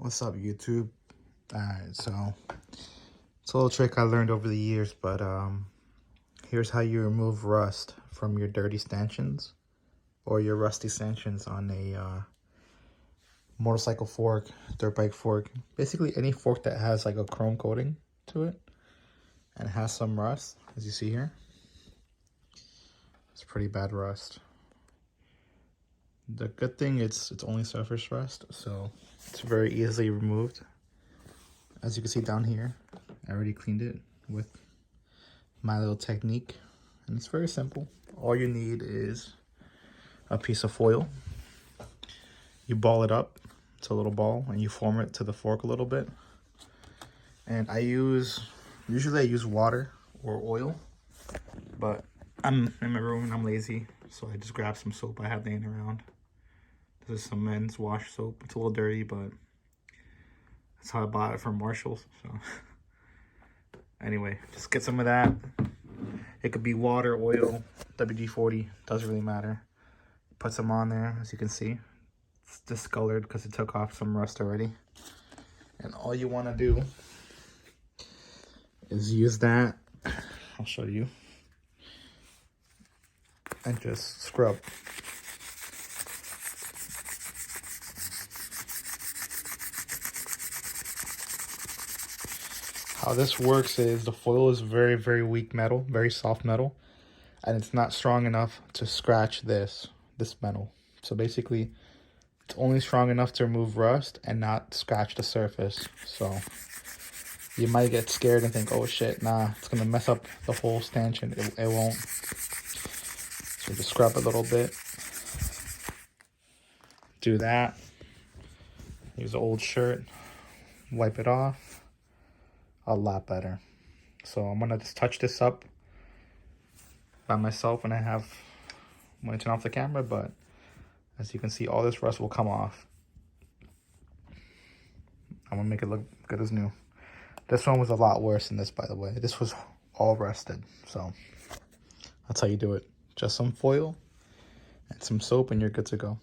What's up, YouTube? Alright, so it's a little trick I learned over the years, but here's how you remove rust from your dirty stanchions or your rusty stanchions on a motorcycle fork, dirt bike fork, basically any fork that has like a chrome coating to it and has some rust, as you see here. It's pretty bad rust. The good thing it's only surface rust, so it's very easily removed. As you can see down here, I already cleaned it with my little technique, and it's very simple. All you need is a piece of foil. You ball it up to a little ball and you form it to the fork a little bit. And usually I use water or oil, but I'm in my room and I'm lazy, so I just grab some soap I have laying around. This is some men's wash soap. It's a little dirty, but that's how I bought it from Marshall's. So anyway, just get some of that. It could be water, oil, WD-40, doesn't really matter. Put some on there, as you can see. It's discolored because it took off some rust already. And all you want to do is use that. I'll show you. And just scrub. How this works is the foil is very, very weak metal, very soft metal, and it's not strong enough to scratch this metal. So basically, it's only strong enough to remove rust and not scratch the surface. So you might get scared and think, oh shit, nah, it's gonna mess up the whole stanchion. It won't. So just scrub a little bit. Do that. Use an old shirt, wipe it off. A lot better. So I'm gonna just touch this up by myself when I turn off the camera, but as you can see, all this rust will come off. I'm gonna make it look good as new. This one was a lot worse than this, by the way. This was all rusted, so that's how you do it. Just some foil and some soap and you're good to go.